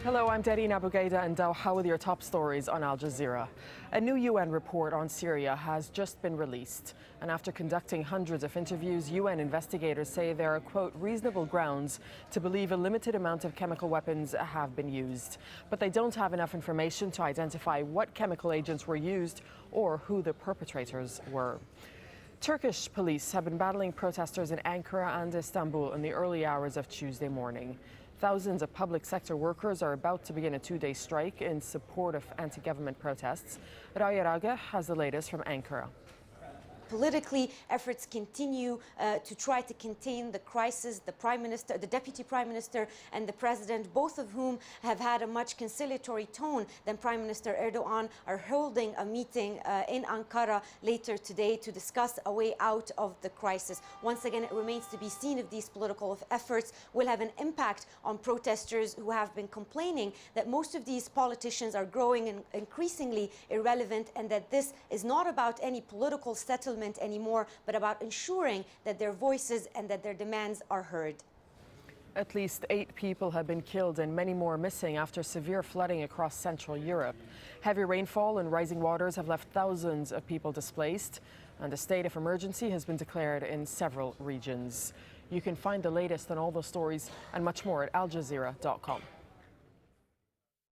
Hello, I'm Darina Bougaida and Doha with your top stories on Al Jazeera. A new UN report on Syria has just been released. And after conducting hundreds of interviews, UN investigators say there are, quote, reasonable grounds to believe a limited amount of chemical weapons have been used. But they don't have enough information to identify what chemical agents were used or who the perpetrators were. Turkish police have been battling protesters in Ankara and Istanbul in the early hours of Tuesday morning. Thousands of public sector workers are about to begin a two-day strike in support of anti-government protests. Raya Raga has the latest from Ankara. Politically, efforts continue to try to contain the crisis. The Prime Minister, the Deputy Prime Minister and the President, both of whom have had a much conciliatory tone than Prime Minister Erdogan, are holding a meeting in Ankara later today to discuss a way out of the crisis. Once again, it remains to be seen if these political efforts will have an impact on protesters who have been complaining that most of these politicians are growing and increasingly irrelevant, and that this is not about any political settlement anymore, but about ensuring that their voices and that their demands are heard. At least 8 people have been killed and many more missing after severe flooding across Central Europe. Heavy rainfall and rising waters have left thousands of people displaced, and a state of emergency has been declared in several regions. You can find the latest on all those stories and much more at aljazeera.com.